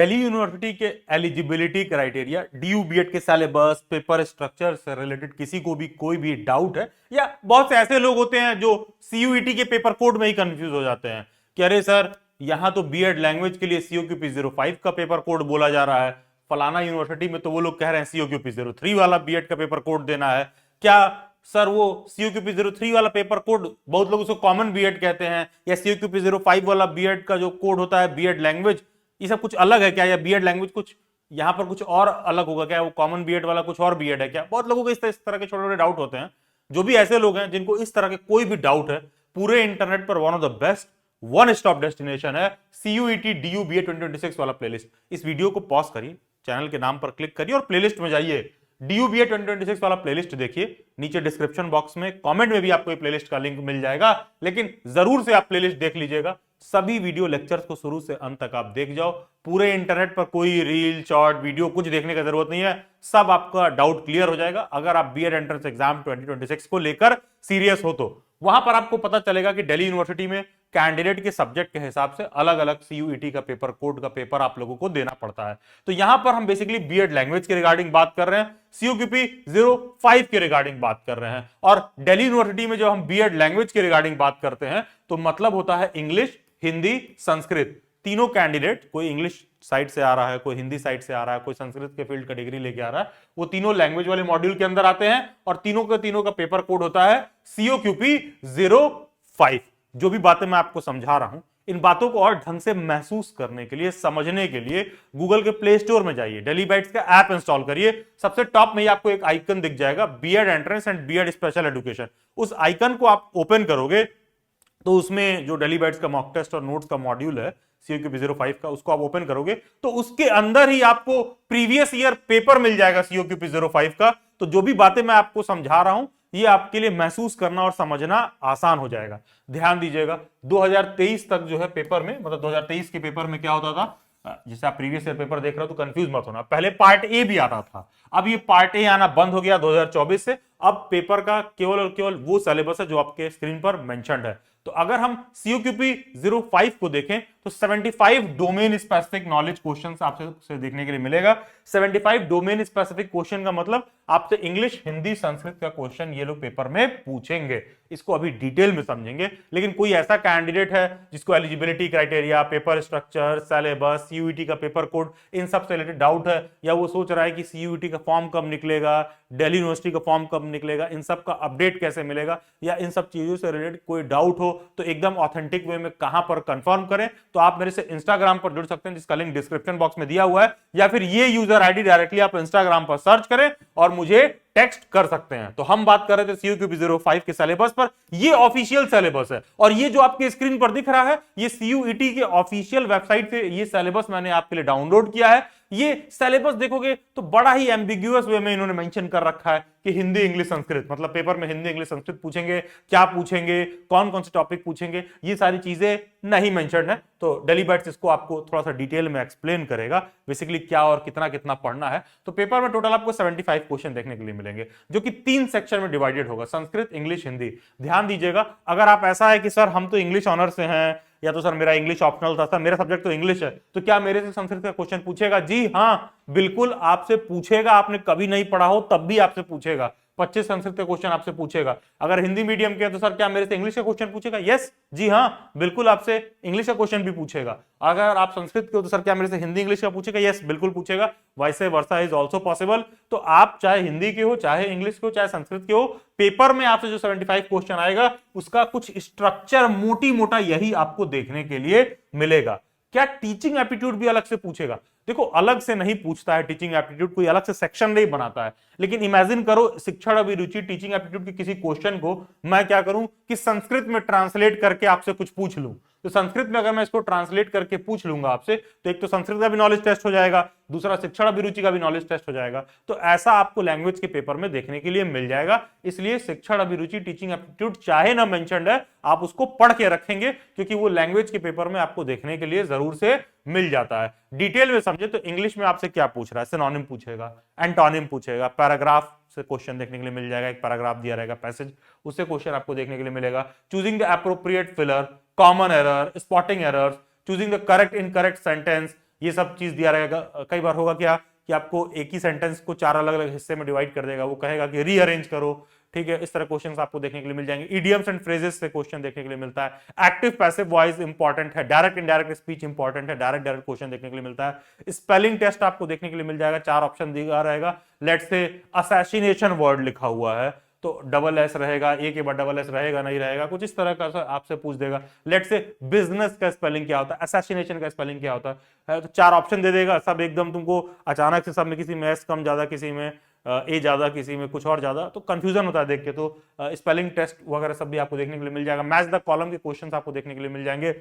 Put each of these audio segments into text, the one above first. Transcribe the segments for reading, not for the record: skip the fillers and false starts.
Delhi university के eligibility criteria, DU BEd के syllabus, paper structure से रिलेटेड किसी को भी कोई भी डाउट है, या बहुत से ऐसे लोग होते हैं जो सीयूईटी के पेपर कोड में ही कंफ्यूज हो जाते हैं कि अरे सर यहां तो बीएड लैंग्वेज के लिए सीओक्यूपी 05 का पेपर कोड बोला जा रहा है, फलाना यूनिवर्सिटी में तो वो लोग कह रहे हैं सीओक्यूपी 03 वाला बीएड का पेपर कोड देना है। क्या सर वो सीओक्यूपी 03 वाला पेपर कोड, बहुत लोग उसको कॉमन बीएड कहते हैं, या सीओक्यूपी 05 वाला बीएड का जो कोड होता है बीएड लैंग्वेज, ये सब कुछ अलग है क्या, या बीएड लैंग्वेज कुछ यहां पर कुछ और अलग होगा क्या, वो कॉमन बीएड वाला कुछ और बीएड है क्या? बहुत लोगों को इस तरह के छोटे छोटे डाउट होते हैं। जो भी ऐसे लोग हैं जिनको इस तरह के कोई भी डाउट है, पूरे इंटरनेट पर one of the best one stop destination है सीयूईटी डीयू बीए 2026 वाला प्लेलिस्ट। इस वीडियो को पॉज करिए, चैनल के नाम पर क्लिक करिए और प्लेलिस्ट में जाइए, डीयू बीए 2026 वाला प्लेलिस्ट देखिए। नीचे डिस्क्रिप्शन बॉक्स में कमेंट में भी आपको प्लेलिस्ट का लिंक मिल जाएगा, लेकिन जरूर से आप प्लेलिस्ट देख लीजिएगा। सभी वीडियो लेक्चर्स को शुरू से अंत तक आप देख जाओ। पूरे इंटरनेट पर कोई रील शॉर्ट वीडियो कुछ देखने की जरूरत नहीं है, सब आपका डाउट क्लियर हो जाएगा। अगर आप बीएड एंट्रेंस एग्जाम 2026 को लेकर सीरियस हो तो वहां पर आपको पता चलेगा कि दिल्ली यूनिवर्सिटी में कैंडिडेट के सब्जेक्ट के हिसाब से अलग अलग सीयूईटी का पेपर कोड का पेपर आप लोगों को देना पड़ता है। तो यहां पर हम बेसिकली बीएड लैंग्वेज के रिगार्डिंग बात कर रहे हैं, सीयूक्यूपी 05 के रिगार्डिंग बात कर रहे हैं। और दिल्ली यूनिवर्सिटी में जब हम बीएड लैंग्वेज के रिगार्डिंग बात करते हैं तो मतलब होता है इंग्लिश, हिंदी, संस्कृत। तीनों कैंडिडेट, कोई इंग्लिश साइड से आ रहा है, कोई हिंदी साइड से आ रहा है, कोई संस्कृत के फील्ड का डिग्री लेके आ रहा है, वो तीनों लैंग्वेज वाले मॉड्यूल के अंदर आते हैं और तीनों का पेपर कोड होता है सीओक्यूपी 05। जो भी बातें मैं आपको समझा रहा हूं, इन बातों को और ढंग से महसूस करने के लिए, समझने के लिए गूगल के प्ले स्टोर में जाइए, दिल्ली बाइट्स का ऐप इंस्टॉल करिए। सबसे टॉप में ही आपको एक आइकन दिख जाएगा, BEd entrance and BEd special education. उस आइकन को आप ओपन करोगे तो उसमें जो दिल्ली बाइट्स का मॉक टेस्ट और नोट्स का मॉड्यूल है सीओक्यूपी 05 का, उसको आप ओपन करोगे तो उसके अंदर ही आपको प्रीवियस ईयर पेपर मिल जाएगा सीओक्यूपी 05 का। तो जो भी बातें मैं आपको समझा रहा हूं, ये आपके लिए महसूस करना और समझना आसान हो जाएगा। ध्यान दीजिएगा, 2023 तक जो है पेपर में, मतलब 2023 के पेपर में क्या होता था, जैसे आप प्रीवियस ईयर पेपर देख रहे हो तो कंफ्यूज मत होना, पहले पार्ट ए भी आता था, अब ये पार्ट ए आना बंद हो गया 2024 से। अब पेपर का केवल और केवल वो सिलेबस है जो आपके स्क्रीन पर मेंशन्ड है। तो अगर हम सीओक्यूपी 05 को देखें तो 75 डोमेन स्पेसिफिक नॉलेज क्वेश्चन आपसे देखने के लिए मिलेगा। 75 डोमेन स्पेसिफिक क्वेश्चन का मतलब आपसे इंग्लिश, हिंदी, संस्कृत का क्वेश्चन ये लोग पेपर में पूछेंगे। इसको अभी डिटेल में समझेंगे। लेकिन कोई ऐसा कैंडिडेट है जिसको eligibility criteria, paper structure, syllabus, CUET का पेपर कोड, इन सब से रिलेटेड डाउट है, या वो सोच रहा है कि सीयूईटी का फॉर्म कब निकलेगा, दिल्ली यूनिवर्सिटी का फॉर्म कब निकलेगा, इन सब का अपडेट कैसे मिलेगा, या इन सब चीजों से रिलेटेड कोई डाउट हो तो एकदम ऑथेंटिक वे में कहां पर कंफर्म करें, तो आप मेरे से इंस्टाग्राम पर जुड़ सकते हैं, जिसका लिंक डिस्क्रिप्शन बॉक्स में दिया हुआ है, या फिर ये यूजर आईडी डायरेक्टली आप इंस्टाग्राम पर सर्च करें और मुझे टेक्स्ट कर सकते हैं। तो हम बात कर रहे थे सीयूक्यूपी 05 के सिलेबस पर। ये ऑफिशियल सिलेबस है और ये जो आपके स्क्रीन पर दिख रहा है, ये सीयूईटी के ऑफिशियल वेबसाइट से ये सिलेबस मैंने आपके लिए डाउनलोड किया है। ये सिलेबस देखोगे तो बड़ा ही एम्बिग्यूअस वे में इन्होंने मेंशन कर रखा है कि हिंदी, इंग्लिश, संस्कृत, मतलब पेपर में हिंदी, इंग्लिश, संस्कृत पूछेंगे, क्या पूछेंगे, कौन कौन से टॉपिक पूछेंगे, ये सारी चीजें नहीं मेंशन है। तो दिल्ली बाइट्स इसको आपको थोड़ा सा डिटेल में एक्सप्लेन करेगा बेसिकली क्या और कितना कितना पढ़ना है। तो पेपर में टोटल आपको 75 क्वेश्चन देखने के लिए मिलेंगे, जो कि 3 सेक्शन में डिवाइडेड होगा, संस्कृत, इंग्लिश, हिंदी। ध्यान दीजिएगा, अगर आप ऐसा है कि सर हम तो इंग्लिश ऑनर से हैं, या तो सर मेरा इंग्लिश ऑप्शनल था, सर मेरा सब्जेक्ट तो इंग्लिश है, तो क्या मेरे से संस्कृत का क्वेश्चन पूछेगा? जी हाँ, बिल्कुल आपसे पूछेगा। आपने कभी नहीं पढ़ा हो तब भी आपसे पूछेगा। 25 संस्कृत के क्वेश्चन आपसे पूछेगा। अगर हिंदी मीडियम के तो सर क्या मेरे से इंग्लिश का क्वेश्चन पूछेगा? यस, जी हाँ, बिल्कुल आपसे इंग्लिश का क्वेश्चन भी पूछेगा। अगर आप संस्कृत के हो तो सर क्या मेरे से हिंदी इंग्लिश का पूछेगा? यस, बिल्कुल पूछेगा। Vice versa is also possible. तो आप चाहे हिंदी के हो, चाहे इंग्लिश के हो, चाहे संस्कृत के हो, पेपर में आपसे जो 75 क्वेश्चन आएगा उसका कुछ स्ट्रक्चर मोटी मोटा यही आपको देखने के लिए मिलेगा। क्या टीचिंग एप्टीट्यूड भी अलग से पूछेगा? देखो, अलग से नहीं पूछता है टीचिंग एप्टीट्यूड, कोई अलग से सेक्शन नहीं बनाता है। लेकिन इमेजिन करो शिक्षण अभिरुचि टीचिंग एप्टीट्यूड के किसी क्वेश्चन को मैं क्या करूं कि संस्कृत में ट्रांसलेट करके आपसे कुछ पूछ लूं। तो संस्कृत में अगर मैं इसको ट्रांसलेट करके पूछ लूंगा आपसे, तो एक तो संस्कृत का भी नॉलेज टेस्ट हो जाएगा, दूसरा शिक्षण अभिरुचि का भी नॉलेज टेस्ट हो जाएगा। तो ऐसा आपको लैंग्वेज के पेपर में देखने के लिए मिल जाएगा। इसलिए शिक्षण अभिरुचि टीचिंग एप्टीट्यूड चाहे ना मेंशन्ड है, आप उसको पढ़ के रखेंगे, क्योंकि वो लैंग्वेज के पेपर में आपको देखने के लिए जरूर से मिल जाता है। डिटेल में समझे तो इंग्लिश में आपसे क्या पूछ रहा है? सिनोनिम पूछेगा, एंटोनिम पूछेगा, पैराग्राफ से क्वेश्चन देखने के लिए मिल जाएगा, एक पैराग्राफ दिया रहेगा पैसेज, उससे क्वेश्चन आपको देखने के लिए मिलेगा। Choosing the appropriate filler, common error, spotting errors, choosing the correct incorrect sentence, ये सब चीज दिया रहेगा। कई बार होगा क्या कि आपको एक ही सेंटेंस को 4 अलग अलग हिस्से में डिवाइड कर देगा, वो कहेगा कि रीअरेंज करो, ठीक है। इस तरह क्वेश्चंस आपको देखने के लिए मिल जाएंगे। इडियम्स एंड फ्रेजेस से क्वेश्चन देखने के लिए मिलता है। एक्टिव पैसिव वॉइस इंपॉर्टेंट है, डायरेक्ट इनडायरेक्ट स्पीच इंपॉर्टेंट है, डायरेक्ट डायरेक्ट क्वेश्चन देखने के लिए मिलता है। स्पेलिंग टेस्ट आपको देखने के लिए मिल जाएगा, 4 ऑप्शन दिया रहेगा। लेट्स से असैसिनेशन वर्ड लिखा हुआ है तो डबल एस रहेगा, ए के बाद डबल एस रहेगा नहीं रहेगा, कुछ इस तरह का आपसे पूछ देगा। लेट्स से बिजनेस का स्पेलिंग क्या होता है, असैसिनेशन का स्पेलिंग क्या होता है, तो 4 ऑप्शन दे देगा। सब एकदम तुमको अचानक से, सब में किसी में एस कम ज्यादा, किसी में ए ज्यादा, किसी में कुछ और ज्यादा, तो कंफ्यूजन होता है देख के। तो स्पेलिंग टेस्ट वगैरह सब भी आपको देखने के लिए मिल जाएगा। मैच द कॉलम के क्वेश्चंस आपको देखने के लिए मिल जाएंगे।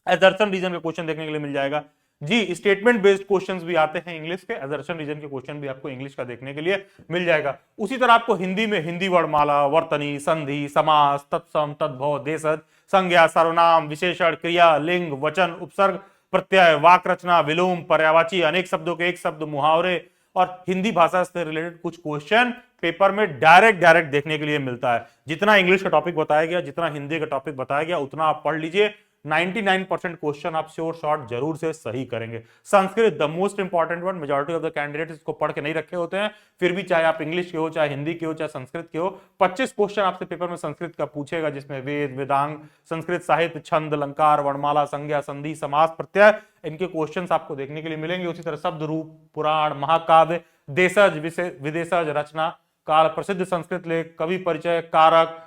असर्शन रीजन के क्वेश्चन देखने के लिए मिल जाएगा जी। स्टेटमेंट बेस्ड क्वेश्चंस भी आते हैं इंग्लिश के, असर्शन रीजन के क्वेश्चन भी आपको इंग्लिश का देखने के लिए मिल जाएगा। उसी तरह आपको हिंदी में हिंदी वर्णमाला, वर्तनी, संधि, समास, तत्सम, तद्भव, देशज, संज्ञा, सर्वनाम, विशेषण, क्रिया, लिंग, वचन, उपसर्ग, प्रत्यय, वाक रचना, विलोम, पर्यायवाची, अनेक शब्दों के एक शब्द, मुहावरे और हिंदी भाषा से रिलेटेड कुछ क्वेश्चन पेपर में डायरेक्ट देखने के लिए मिलता है। जितना इंग्लिश का टॉपिक बताया गया, जितना हिंदी का टॉपिक बताया गया, उतना आप पढ़ लीजिए। 99% क्वेश्चन आप श्योर शॉर्ट जरूर से सही करेंगे। Sanskrit the most important one, majority of the candidate इसको पढ़ के नहीं रखे होते हैं, फिर भी चाहे आप इंग्लिश के हो, चाहे हिंदी के हो, चाहे संस्कृत के हो, 25 क्वेश्चन आपसे पेपर में संस्कृत का पूछेगा, जिसमें वेद, वेदांग, संस्कृत साहित्य, छंद, अलंकार, वर्णमाला, संज्ञा, संधि, समास, प्रत्यय, इनके क्वेश्चंस आपको देखने के लिए मिलेंगे। उसी तरह शब्द, रूप, पुराण, महाकाव्य, देशज, विदेशज, रचना, काल, प्रसिद्ध संस्कृत लेख, कवि परिचय, कारक,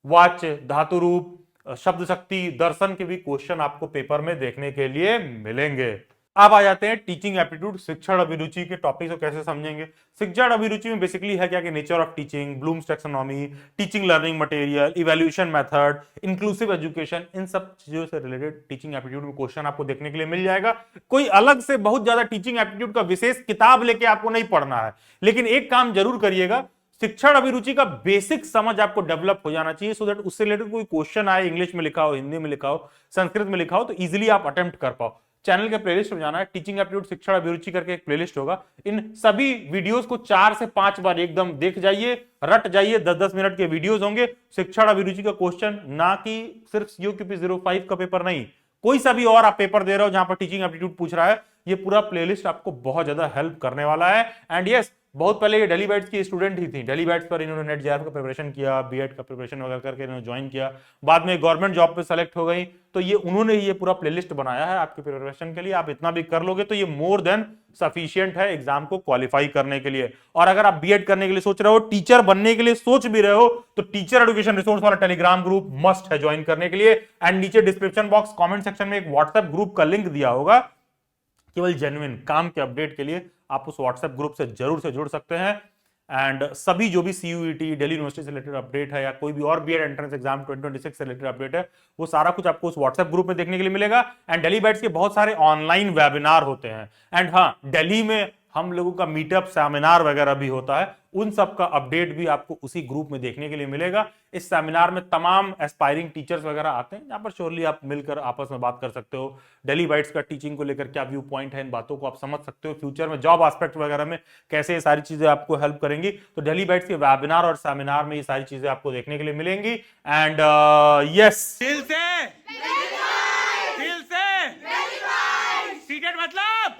वाच्य, धातु रूप, शब्द शक्ति, दर्शन के भी क्वेश्चन आपको पेपर में देखने के लिए मिलेंगे। अब आ जाते हैं टीचिंग एप्टीट्यूड, शिक्षण अभिरुचि के टॉपिक को कैसे समझेंगे। शिक्षण अभिरुचि में बेसिकली है क्या कि nature of teaching, Bloom's taxonomy, teaching learning material, evaluation method, inclusive education, इन सब चीजों से रिलेटेड टीचिंग एप्टीट्यूड में क्वेश्चन आपको देखने के लिए मिल जाएगा। कोई अलग से बहुत ज्यादा टीचिंग एप्टीट्यूड का विशेष किताब लेके आपको नहीं पढ़ना है, लेकिन एक काम जरूर करिएगा, शिक्षण अभिरुचि का बेसिक समझ आपको डेवलप हो जाना चाहिए, सो दैट उससे रिलेटेड कोई क्वेश्चन आए, इंग्लिश में लिखा हो, हिंदी में लिखा हो, संस्कृत में लिखा हो, तो इजीली आप अटेम्प्ट कर पाओ। चैनल के प्लेलिस्ट में जाना है, टीचिंग एप्टीट्यूड शिक्षण अभिरुचि करके एक प्लेलिस्ट होगा। इन सभी वीडियोस को 4 से 5 बार एकदम देख जाइए, रट जाइए। 10-10 मिनट के वीडियोस होंगे। शिक्षण अभिरुचि का क्वेश्चन, ना कि सिर्फ COQP 05 का पेपर नहीं, कोई सा भी और आप पेपर दे रहे हो जहां पर टीचिंग एप्टीट्यूड पूछ रहा है, ये पूरा प्लेलिस्ट आपको बहुत ज्यादा हेल्प करने वाला है। एंड यस, बहुत पहले ये दिल्ली बैट्स की स्टूडेंट ही थी। दिल्ली बैट्स पर इन्होंने नेट JRF का प्रिपरेशन किया, बीएड का प्रिपरेशन वगैरह करके इन्होंने ज्वाइन किया, बाद में गवर्नमेंट जॉब पे सेलेक्ट हो गई, तो ये उन्होंने ये पूरा प्लेलिस्ट बनाया है आपके प्रिपरेशन के लिए। आप इतना भी कर लोगे तो ये मोर देन सफिशिएंट है एग्जाम को क्वालिफाई करने के लिए। और अगर आप बीएड करने के लिए सोच रहे हो, टीचर बनने के लिए सोच भी रहे हो, तो टीचर एजुकेशन रिसोर्स वाला टेलीग्राम ग्रुप मस्ट है ज्वाइन करने के लिए। एंड नीचे डिस्क्रिप्शन बॉक्स कमेंट सेक्शन में एक व्हाट्सएप ग्रुप का लिंक दिया होगा, केवल जेन्युइन काम के अपडेट के लिए आप उस व्हाट्सएप ग्रुप से जरूर से जुड़ सकते हैं। एंड सभी जो भी CUET, दिल्ली यूनिवर्सिटी से रिलेटेड अपडेट है, या कोई भी और बीएड एंट्रेंस एग्जाम 2026 से रिलेटेड अपडेट है, वो सारा कुछ आपको उस व्हाट्सएप ग्रुप में देखने के लिए मिलेगा। एंड दिल्ली बैट्स के बहुत सारे ऑनलाइन वेबिनार होते हैं। एंड हाँ, दिल्ली में हम लोगों का मीटअप, सेमिनार वगैरह भी होता है, उन सब का अपडेट भी आपको उसी ग्रुप में देखने के लिए मिलेगा। इस सेमिनार में तमाम एस्पायरिंग टीचर्स वगैरह आते हैं, जहां पर श्योरली आप मिलकर आपस में बात कर सकते हो। दिल्ली बाइट्स का टीचिंग को लेकर क्या व्यू पॉइंट है, इन बातों को आप समझ सकते हो। फ्यूचर में जॉब एस्पेक्ट वगैरह में कैसे ये सारी चीजें आपको हेल्प करेंगी, तो दिल्ली बाइट्स के वेबिनार और सेमिनार में ये सारी चीजें आपको देखने के लिए मिलेंगी। एंड यस, सीटेड मतलब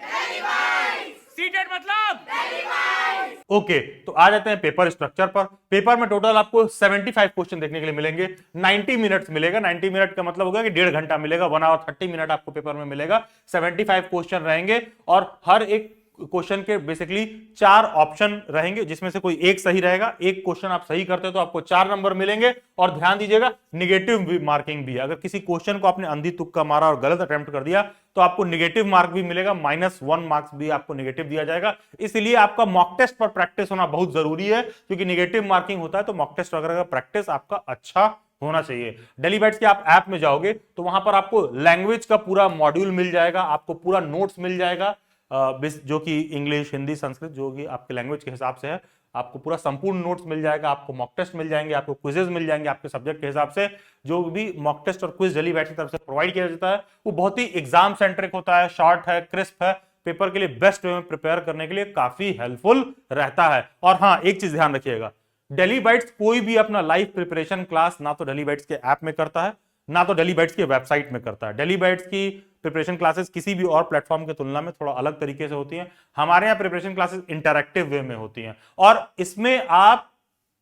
ओके। तो आ जाते हैं पेपर स्ट्रक्चर पर। पेपर में टोटल आपको 75 क्वेश्चन देखने के लिए मिलेंगे। 90 मिनट्स मिलेगा। 90 मिनट का मतलब होगा कि 1.5 घंटा मिलेगा। 1 आवर 30 मिनट आपको पेपर में मिलेगा। 75 क्वेश्चन रहेंगे और हर एक क्वेश्चन के बेसिकली 4 ऑप्शन रहेंगे, जिसमें से कोई एक सही रहेगा। एक क्वेश्चन आप सही करते हो तो आपको 4 नंबर मिलेंगे। और ध्यान दीजिएगा, निगेटिव मार्किंग भी है। अगर किसी क्वेश्चन को आपने अंधी तुक्का मारा और गलत अटेम्प्ट कर दिया तो आपको निगेटिव मार्क भी मिलेगा, -1 मार्क्स भी आपको निगेटिव दिया जाएगा। इसलिए आपका मॉक टेस्ट पर प्रैक्टिस होना बहुत जरूरी है, क्योंकि निगेटिव मार्किंग होता है तो मॉक टेस्ट वगैरह का प्रैक्टिस आपका अच्छा होना चाहिए। दिल्ली बैट्स के आप ऐप में जाओगे तो वहां पर आपको लैंग्वेज का पूरा मॉड्यूल मिल जाएगा, आपको पूरा नोट्स मिल जाएगा, जो कि इंग्लिश, हिंदी, संस्कृत, जो कि आपके लैंग्वेज के हिसाब से है। आपको पूरा संपूर्ण नोट्स मिल जाएगा, आपको मॉक टेस्ट मिल जाएंगे, आपको क्विजेज मिल जाएंगे आपके सब्जेक्ट के हिसाब से। जो भी मॉक टेस्ट और क्विज दिल्ली बैट्स की तरफ से प्रोवाइड किया जाता है वो बहुत ही एग्जाम सेंट्रिक होता है, शॉर्ट है, क्रिस्प है, पेपर के लिए बेस्ट वे में प्रिपेयर करने के लिए काफी हेल्पफुल रहता है। और हाँ, एक चीज ध्यान रखिएगा, दिल्ली बैट्स कोई भी अपना लाइव प्रिपरेशन क्लास ना तो दिल्ली बैट्स के ऐप में करता है, ना तो दिल्ली बैट्स की वेबसाइट में करता है। दिल्ली बैट्स की प्रिपरेशन क्लासेस किसी भी और प्लेटफॉर्म की तुलना में थोड़ा अलग तरीके से होती हैं। हमारे यहाँ प्रिपरेशन क्लासेस इंटरैक्टिव वे में होती हैं और इसमें आप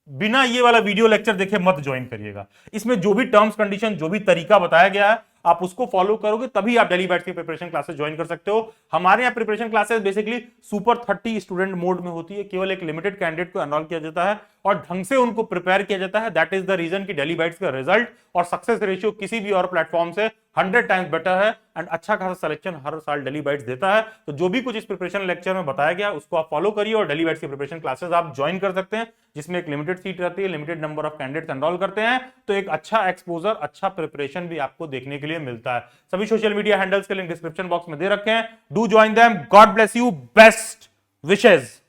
बिना ये वाला वीडियो लेक्चर देखे मत ज्वाइन करिएगा। इसमें जो भी टर्म्स कंडीशन, जो भी तरीका बताया गया है, आप उसको फॉलो करोगे तभी आप डेली बैच की प्रिपरेशन क्लासेस ज्वाइन कर सकते हो। हमारे यहाँ preparation classes basically super 30 student mode में होती है। केवल एक लिमिटेड कैंडिडेट को एनरोल किया जाता है और ढंग से उनको प्रिपेयर किया जाता है। दैट इज द रीजन कि डेली बैच का रिजल्ट और सक्सेस रेशियो किसी भी और प्लेटफॉर्म से 100 टाइम्स बेटर है एंड अच्छा खासा सिलेक्शन हर साल डेली बैच देता है। तो जो भी कुछ इस प्रिपरेशन लेक्चर में बताया गया उसको आप फॉलो करिए और डेली बैच की प्रिपरेशन क्लासेस आप ज्वाइन कर सकते हैं, जिसमें एक लिमिटेड सीट रहती है, limited number of candidates enrol करते हैं, तो एक अच्छा एक्सपोजर, अच्छा प्रिपरेशन भी आपको देखने के लिए मिलता है। सभी सोशल मीडिया हैंडल्स के लिंक डिस्क्रिप्शन बॉक्स में दे रखे हैं। Do join them. God bless you. Best wishes.